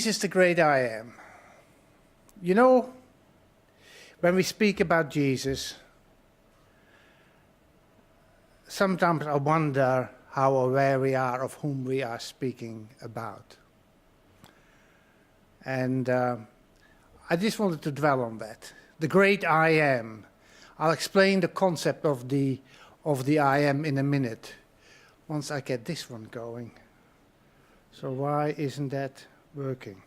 Jesus, the great I am. You know, when we speak about Jesus, sometimes I wonder how aware we are of whom we are speaking about. And I just wanted to dwell on that. The great I am. I'll explain the concept of the I am in a minute, once I get this one going. So why isn't that working?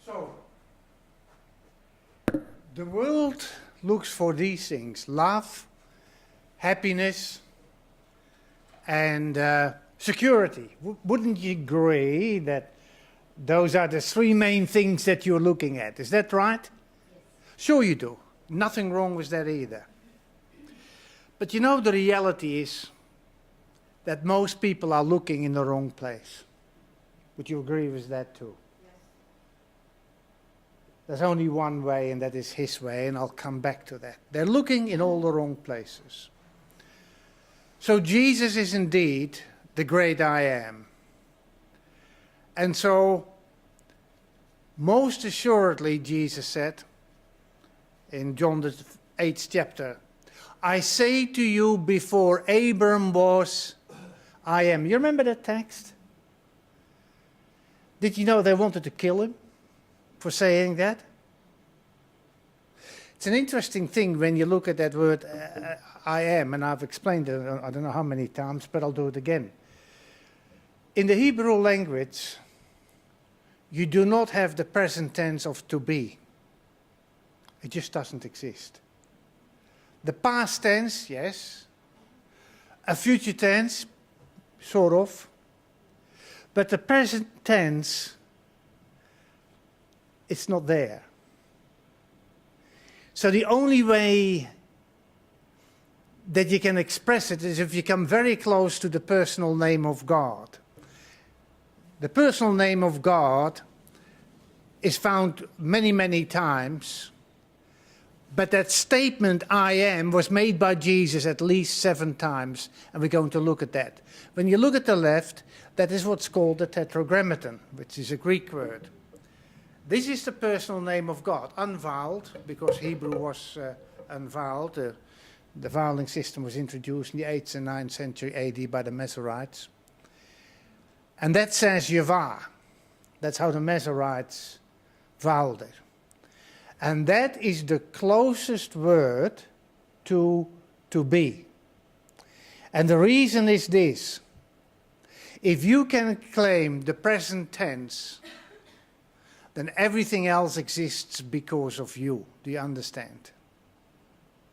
So, the world looks for these things: love, happiness, and security. Wouldn't you agree that those are the three main things that you're looking at? Is that right? Yes. Sure you do. Nothing wrong with that either. But you know, the reality is that most people are looking in the wrong place. Would you agree with that too? Yes. There's only one way, and that is His way, and I'll come back to that. They're looking in all the wrong places. So Jesus is indeed the great I am. And so, most assuredly, Jesus said in John the 8th chapter, I say to you, before Abram was, I am. You remember that text? Did you know they wanted to kill him for saying that? It's an interesting thing when you look at that word, I am, and I've explained it, I don't know how many times, but I'll do it again. In the Hebrew language, you do not have the present tense of to be. It just doesn't exist. The past tense, yes. A future tense, sort of. But the present tense, it's not there. So the only way that you can express it is if you come very close to the personal name of God. The personal name of God is found many, many times. But that statement, I am, was made by Jesus at least 7 times, and we're going to look at that. When you look at the left, that is what's called the tetragrammaton, which is a Greek word. This is the personal name of God, unvoweled, because Hebrew was unvoweled. The voweling system was introduced in the 8th and 9th century AD by the Masoretes. And that says Yavah. That's how the Masoretes voweled it. And that is the closest word to be. And the reason is this. If you can claim the present tense, then everything else exists because of you. Do you understand?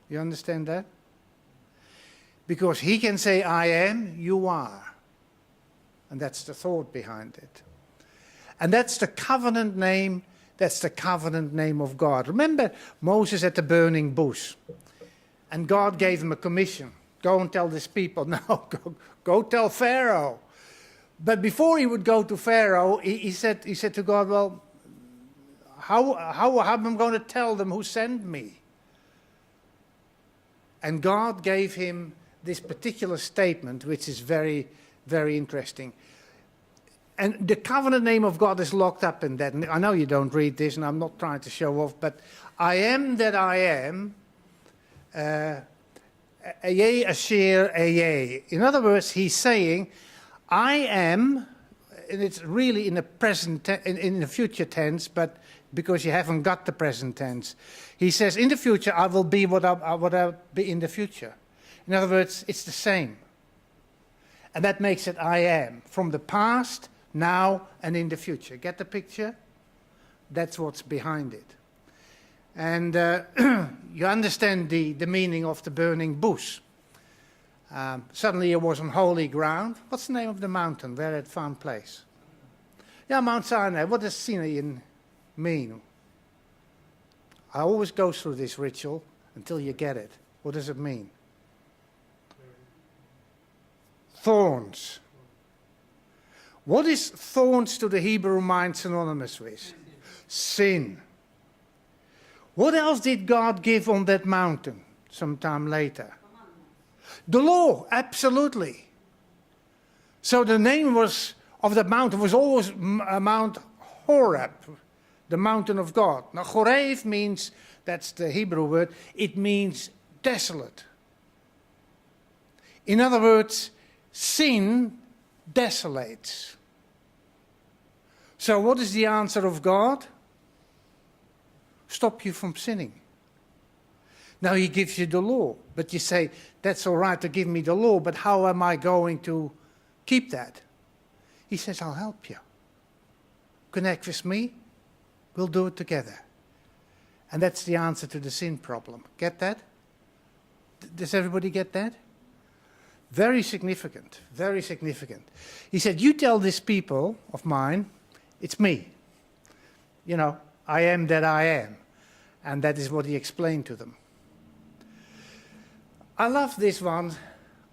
You understand that? Because He can say, I am, you are. And that's the thought behind it. And that's the covenant name. That's the covenant name of God. Remember Moses at the burning bush. And God gave him a commission. Go and tell this people. No, go tell Pharaoh. But before he would go to Pharaoh, he said to God, well, how am I going to tell them who sent me? And God gave him this particular statement, which is very, very interesting. And the covenant name of God is locked up in that. And I know you don't read this, and I'm not trying to show off, but I am that I am, Ayeh Asher Ayeh. In other words, He's saying, I am, and it's really in the present, in the future tense, but because you haven't got the present tense. He says, in the future, I will be what I'll be in the future. In other words, it's the same. And that makes it I am, from the past, now, and in the future. Get the picture? That's what's behind it. And you understand the meaning of the burning bush. Suddenly it was on holy ground. What's the name of the mountain where it found place? Yeah, Mount Sinai. What does Sinai mean? I always go through this ritual until you get it. What does it mean? Thorns. What is thorns to the Hebrew mind synonymous with? Sin. What else did God give on that mountain sometime later? The law, absolutely. So the name of the mountain was always Mount Horeb, the mountain of God. Now Horeb means, that's the Hebrew word, it means desolate. In other words, sin desolates. So what is the answer of God? Stop you from sinning. Now he gives you the law, but you say, that's all right to give me the law, but how am I going to keep that? He says, I'll help you. Connect with me, we'll do it together. And that's the answer to the sin problem. Get that? Does everybody get that? Very significant, very significant. He said, you tell these people of mine, it's me. You know, I am that I am. And that is what he explained to them. I love this one.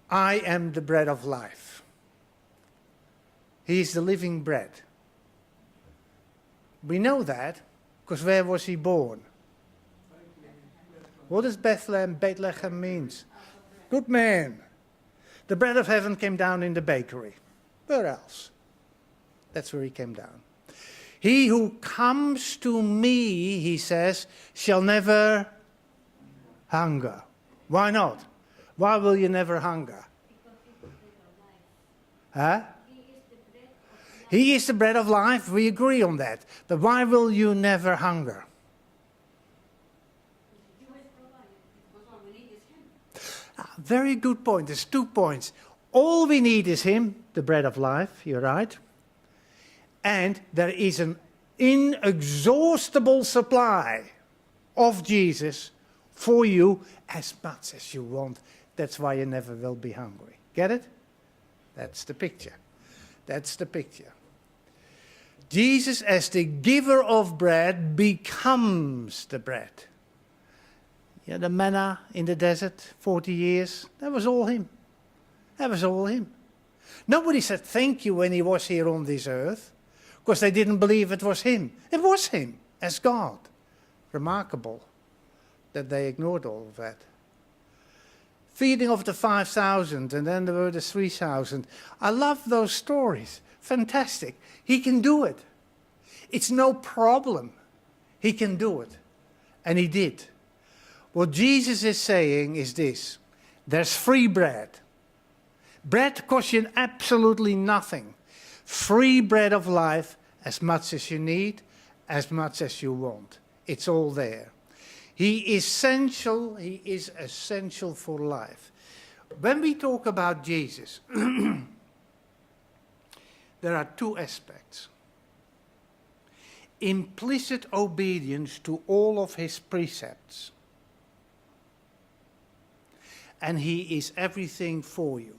I am the bread of life. He is the living bread. We know that because where was he born? What does Bethlehem means? Good man. The bread of heaven came down in the bakery. Where else? That's where he came down. He who comes to me, he says, shall never hunger. Why not? Why will you never hunger? Huh? He is the bread of life. We agree on that. But why will you never hunger? Very good point. There's 2 points. All we need is him, the bread of life. You're right. And there is an inexhaustible supply of Jesus for you as much as you want. That's why you never will be hungry. Get it? That's the picture. That's the picture. Jesus, as the giver of bread, becomes the bread. Yeah, the manna in the desert, 40 years, that was all him. That was all him. Nobody said thank you when he was here on this earth, because they didn't believe it was him. It was him, as God. Remarkable that they ignored all of that. Feeding of the 5,000, and then there were the 3,000. I love those stories. Fantastic. He can do it. It's no problem. He can do it. And he did. What Jesus is saying is this. There's free bread. Bread costs you absolutely nothing. Free bread of life, as much as you need, as much as you want. It's all there. He is essential for life. When we talk about Jesus, there are 2 aspects. Implicit obedience to all of his precepts. And he is everything for you.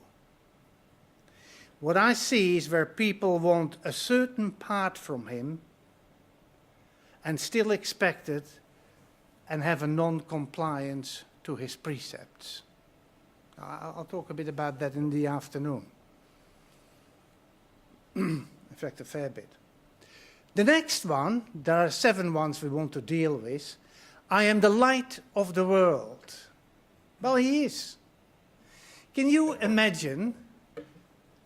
What I see is where people want a certain part from him and still expect it and have a non-compliance to his precepts. I'll talk a bit about that in the afternoon. In fact, a fair bit. The next one, there are 7 ones we want to deal with. I am the light of the world. Well, he is. Can you imagine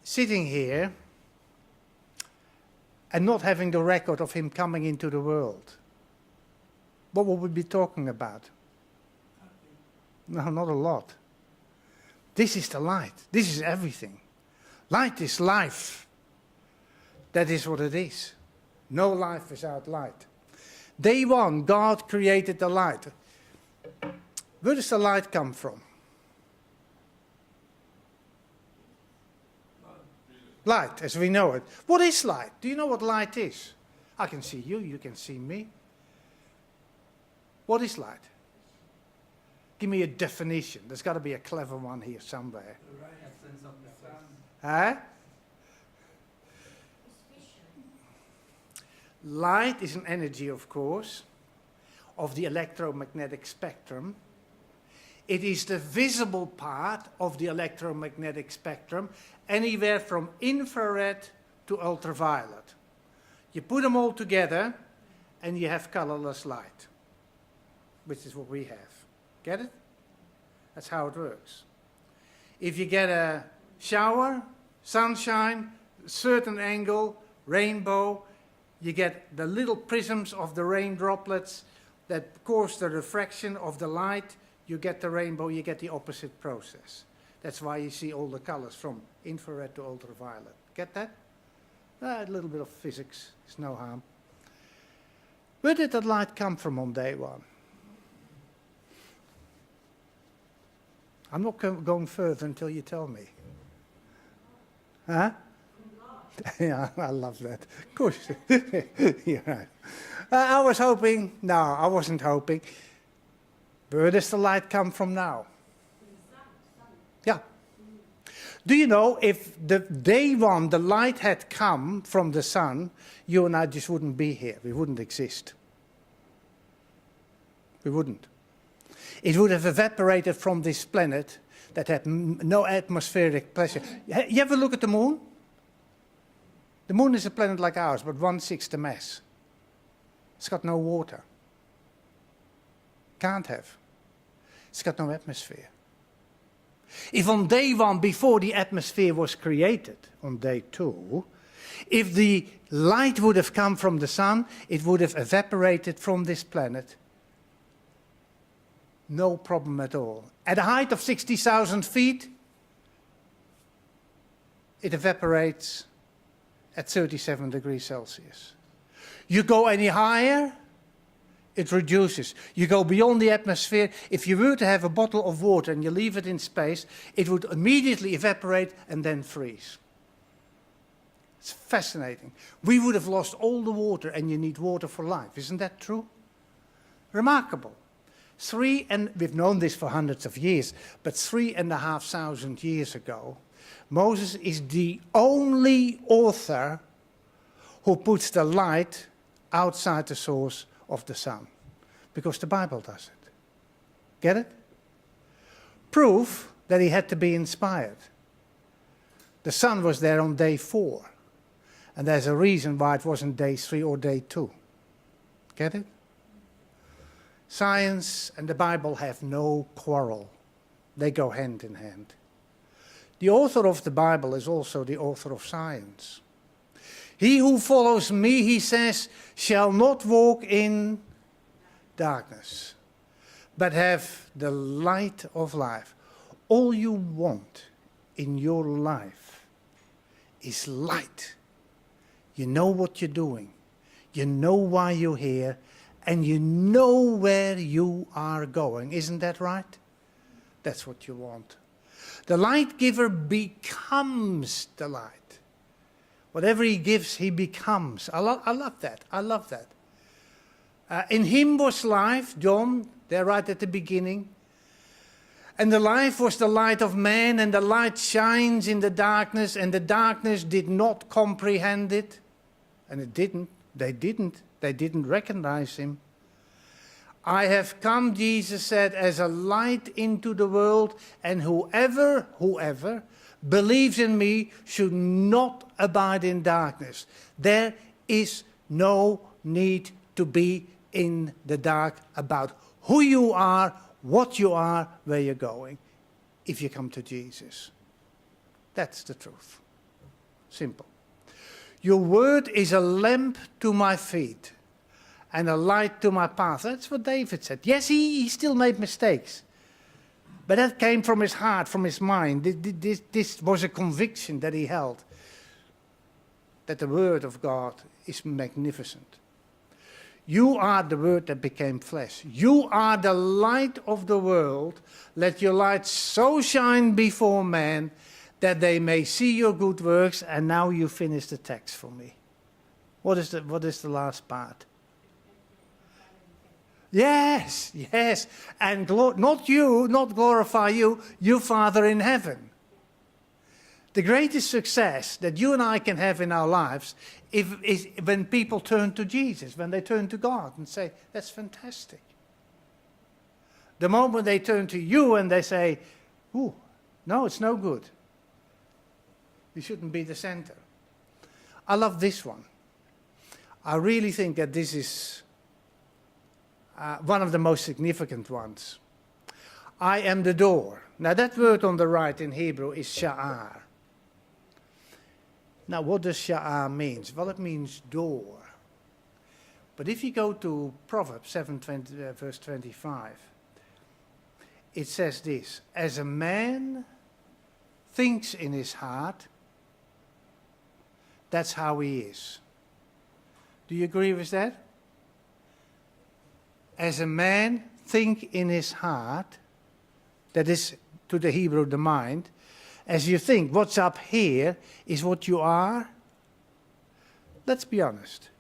sitting here and not having the record of him coming into the world? What would we be talking about? No, not a lot. This is the light. This is everything. Light is life. That is what it is. No life without light. Day 1, God created the light. Where does the light come from? Light, as we know it. What is light? Do you know what light is? I can see you, you can see me. What is light? Give me a definition. There's got to be a clever one here somewhere. The right essence of the sun. Huh? Light is an energy, of course, of the electromagnetic spectrum. It is the visible part of the electromagnetic spectrum, anywhere from infrared to ultraviolet. You put them all together and you have colorless light, which is what we have. Get it? That's how it works. If you get a shower, sunshine, certain angle, rainbow, you get the little prisms of the rain droplets that cause the refraction of the light. You get the rainbow, you get the opposite process. That's why you see all the colors from infrared to ultraviolet. Get that? A little bit of physics, it's no harm. Where did that light come from on day one? I'm not going further until you tell me. Huh? Yeah, I love that. Of course. You're right. I was hoping, no, I wasn't hoping. Where does the light come from now? Yeah. Do you know, if the day one the light had come from the sun, you and I just wouldn't be here. We wouldn't exist. We wouldn't. It would have evaporated from this planet that had no atmospheric pressure. You ever look at the moon? The moon is a planet like ours, but 1/6 the mass. It's got no water. Can't have. It's got no atmosphere. If on day one, before the atmosphere was created, on day two, if the light would have come from the sun, it would have evaporated from this planet. No problem at all. At a height of 60,000 feet, it evaporates at 37 degrees Celsius. You go any higher, it reduces. You go beyond the atmosphere. If you were to have a bottle of water and you leave it in space, it would immediately evaporate and then freeze. It's fascinating. We would have lost all the water, and you need water for life. Isn't that true? Remarkable. We've known this for hundreds of years, but 3,500 years ago, Moses is the only author who puts the light outside the source of the sun, because the Bible does it. Get it? Proof that he had to be inspired. The sun was there on day 4, and there's a reason why it wasn't day 3 or day 2. Get it? Science and the Bible have no quarrel. They go hand in hand. The author of the Bible is also the author of science. He who follows me, he says, shall not walk in darkness, but have the light of life. All you want in your life is light. You know what you're doing. You know why you're here. And you know where you are going. Isn't that right? That's what you want. The light giver becomes the light. Whatever he gives, he becomes. I love that. I love that. In him was life, John, there right at the beginning. And the life was the light of man, and the light shines in the darkness, and the darkness did not comprehend it. And it didn't. They didn't recognize him. I have come, Jesus said, as a light into the world, and whoever believes in me should not abide in darkness. There is no need to be in the dark about who you are, what you are, where you're going, if you come to Jesus. That's the truth. Simple. Your word is a lamp to my feet and a light to my path. That's what David said. Yes, he still made mistakes. But that came from his heart, from his mind. This was a conviction that he held, that the word of God is magnificent. You are the word that became flesh. You are the light of the world. Let your light so shine before men that they may see your good works. And now you finish the text for me. What is the last part? Yes, yes. And not you, not glorify you, you Father in heaven. The greatest success that you and I can have in our lives is when people turn to Jesus, when they turn to God and say, that's fantastic. The moment they turn to you and they say, ooh, no, it's no good. You shouldn't be the center. I love this one. I really think that this is one of the most significant ones. I am the door. Now that word on the right in Hebrew is sha'ar. Now what does sha'ar mean? Well, it means door. But if you go to Proverbs 7, verse 25, it says this, as a man thinks in his heart, that's how he is. Do you agree with that? As a man think in his heart, that is to the Hebrew the mind, as you think what's up here is what you are. Let's be honest.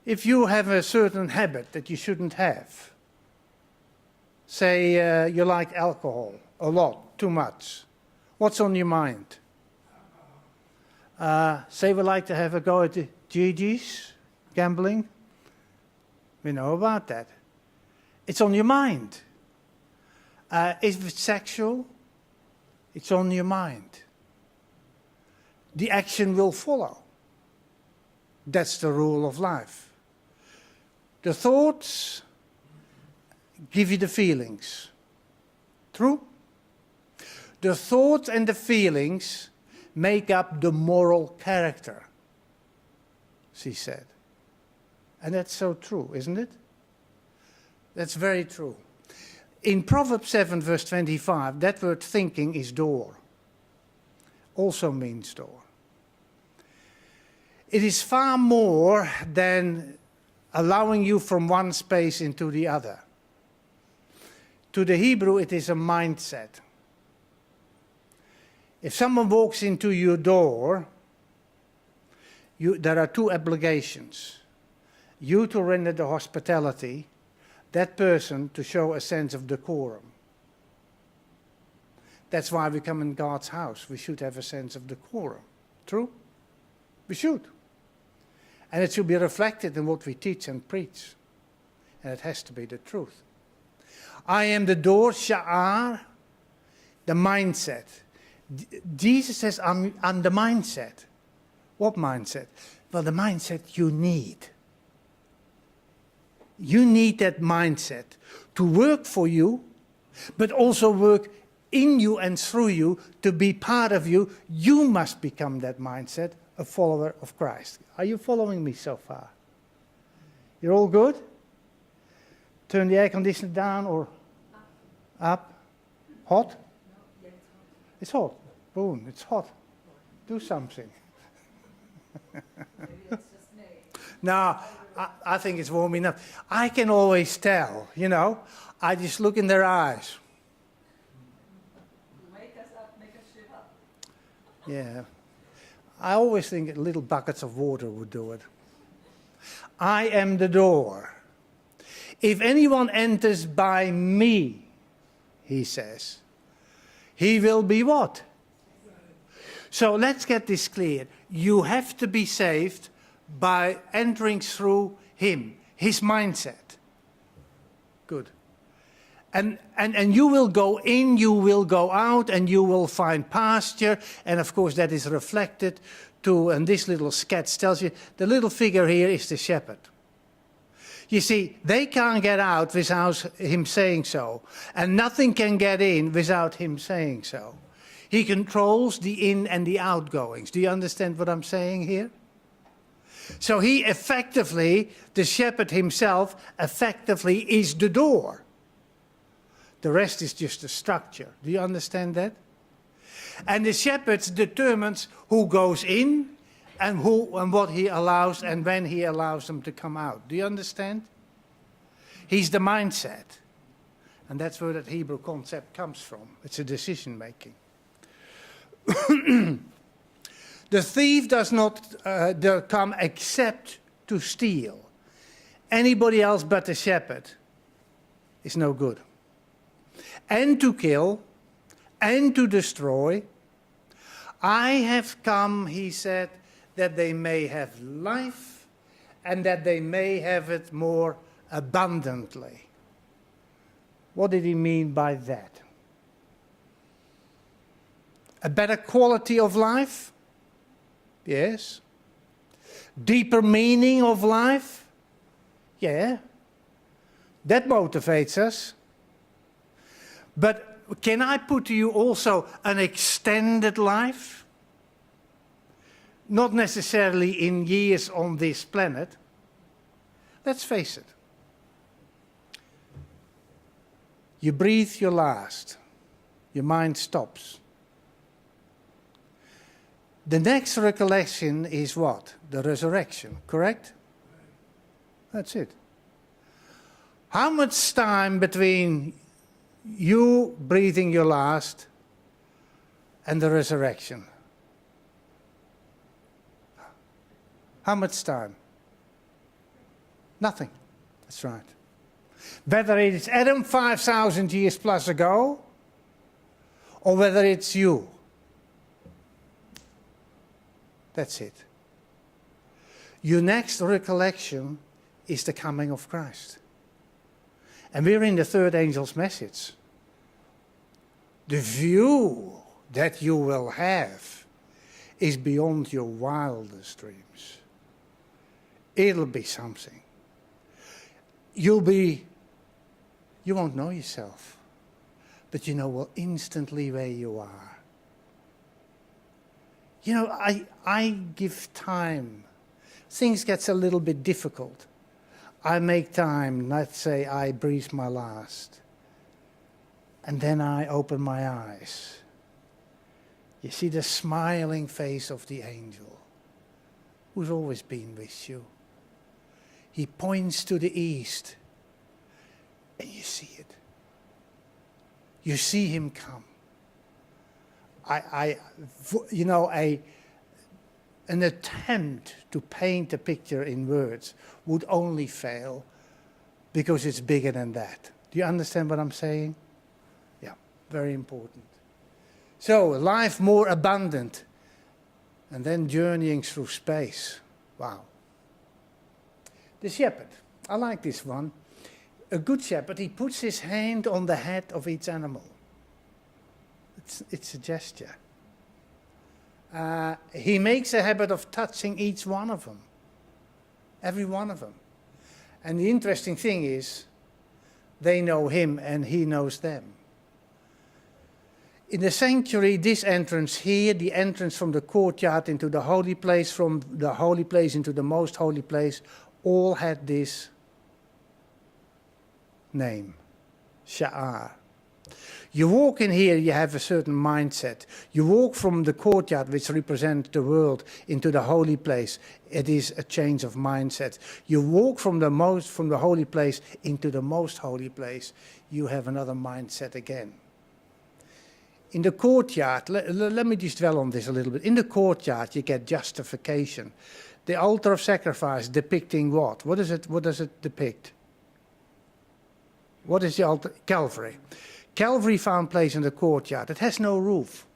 If you have a certain habit that you shouldn't have, say you like alcohol a lot, too much, what's on your mind? Say we like to have a go at the GGs, gambling. We know about that. It's on your mind. If it's sexual, it's on your mind. The action will follow. That's the rule of life. The thoughts give you the feelings. True? The thoughts and the feelings make up the moral character, she said. And that's so true, isn't it? That's very true. In Proverbs 7, verse 25, that word thinking is door. Also means door. It is far more than allowing you from one space into the other. To the Hebrew, it is a mindset. If someone walks into your door, there are two obligations. You to render the hospitality, that person to show a sense of decorum. That's why we come in God's house. We should have a sense of decorum. True? We should. And it should be reflected in what we teach and preach. And it has to be the truth. I am the door, sha'ar, the mindset. Jesus says, I'm the mindset. What mindset? Well, the mindset you need. You need that mindset to work for you, but also work in you and through you to be part of you. You must become that mindset, a follower of Christ. Are you following me so far? You're all good? Turn the air conditioner down or up? Hot? It's hot. Boom, it's hot. Do something. No, I think it's warm enough. I can always tell, you know. I just look in their eyes. Wake us up, make us sit up. Yeah. I always think little buckets of water would do it. I am the door. If anyone enters by me, he says, he will be what? So let's get this clear. You have to be saved by entering through him, his mindset. Good. And you will go in, you will go out, and you will find pasture. And of course that is reflected to, and this little sketch tells you, the little figure here is the shepherd. You see, they can't get out without him saying so. And nothing can get in without him saying so. He controls the in and the outgoings. Do you understand what I'm saying here? So he effectively, the shepherd himself, effectively is the door. The rest is just a structure. Do you understand that? And the shepherd determines who goes in and who and what he allows and when he allows them to come out. Do you understand? He's the mindset. And that's where that Hebrew concept comes from. It's a decision making. The thief does not come except to steal anybody else but the shepherd is no good. And to kill, and to destroy. I have come, he said, that they may have life, and that they may have it more abundantly. What did he mean by that? A better quality of life? Yes. Deeper meaning of life? Yeah. That motivates us. But can I put to you also an extended life? Not necessarily in years on this planet. Let's face it. You breathe your last. Your mind stops. The next recollection is what? The resurrection, correct? That's it. How much time between you breathing your last and the resurrection? How much time? Nothing. That's right. Whether it's Adam 5,000 years plus ago, or whether it's you. That's it. Your next recollection is the coming of Christ. And we're in the third angel's message. The view that you will have is beyond your wildest dreams. It'll be something. You won't know yourself, but you know well instantly where you are. You know, I give time. Things gets a little bit difficult. I make time, let's say I breathe my last. And then I open my eyes. You see the smiling face of the angel who's always been with you. He points to the east and you see it. You see him come. An attempt to paint a picture in words would only fail because it's bigger than that. Do you understand what I'm saying? Yeah, very important. So, life more abundant, and then journeying through space. Wow. The shepherd. I like this one. A good shepherd, he puts his hand on the head of each animal. It's a gesture. He makes a habit of touching each one of them. Every one of them. And the interesting thing is, they know him and he knows them. In the sanctuary, this entrance here, the entrance from the courtyard into the holy place, from the holy place into the most holy place, all had this name, Sha'ar. You walk in here, you have a certain mindset. You walk from the courtyard, which represents the world, into the holy place. It is a change of mindset. You walk from the holy place into the most holy place. You have another mindset again. In the courtyard, let me just dwell on this a little bit. In the courtyard, you get justification. The altar of sacrifice depicting what? What does it depict? What is the altar? Calvary. Calvary found place in the courtyard. It has no roof.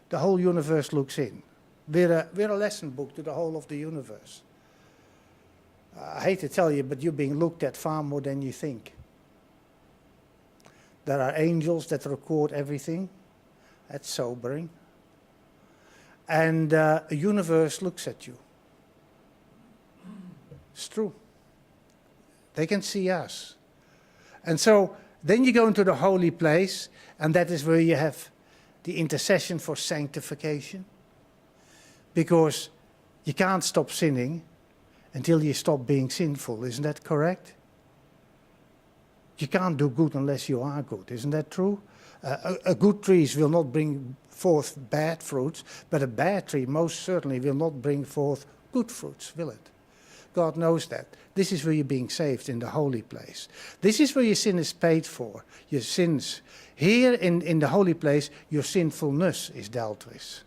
The whole universe looks in. We're a lesson book to the whole of the universe. I hate to tell you, but you're being looked at far more than you think. There are angels that record everything. That's sobering. And a universe looks at you. It's true. They can see us. And so then you go into the holy place, and that is where you have the intercession for sanctification. Because you can't stop sinning until you stop being sinful. Isn't that correct? You can't do good unless you are good. Isn't that true? A good tree will not bring forth bad fruits, but a bad tree most certainly will not bring forth good fruits, will it? God knows that. This is where you're being saved, in the holy place. This is where your sin is paid for, your sins. Here in the holy place, your sinfulness is dealt with.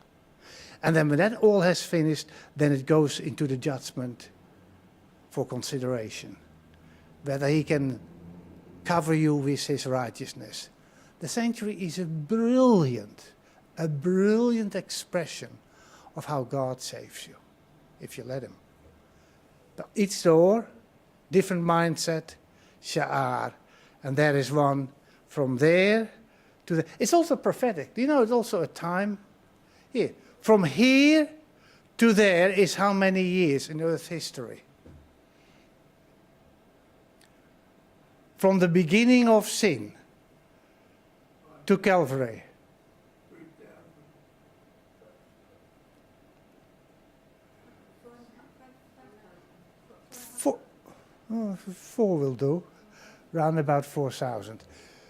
And then when that all has finished, then it goes into the judgment for consideration. whether he can cover you with his righteousness. The sanctuary is a brilliant expression of how God saves you, if you let him. But each door, different mindset, sha'ar, and there is one from there to there. It's also prophetic. Do you know it's also a time? Here, from here to there is how many years in Earth's history? From the beginning of sin to Calvary. Four will do, round about 4,000.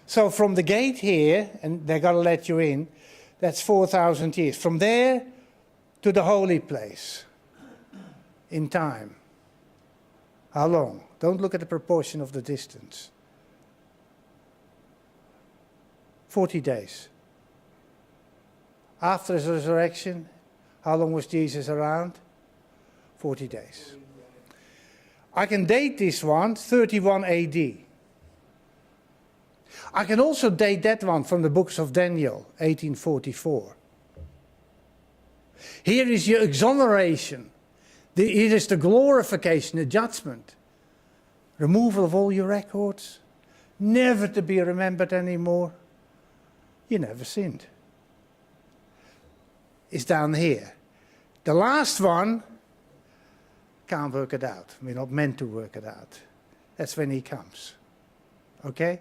So from the gate here, and they're going to let you in, that's 4,000 years. From there to the holy place in time. How long? Don't look at the proportion of the distance. 40 days. After his resurrection, how long was Jesus around? 40 days. I can date this one 31 AD. I can also date that one from the books of Daniel, 1844. Here is your exoneration. Here is the glorification, the judgment. Removal of all your records. Never to be remembered anymore. You never sinned. It's down here. The last one, can't work it out. We're not meant to work it out. That's when he comes. Okay?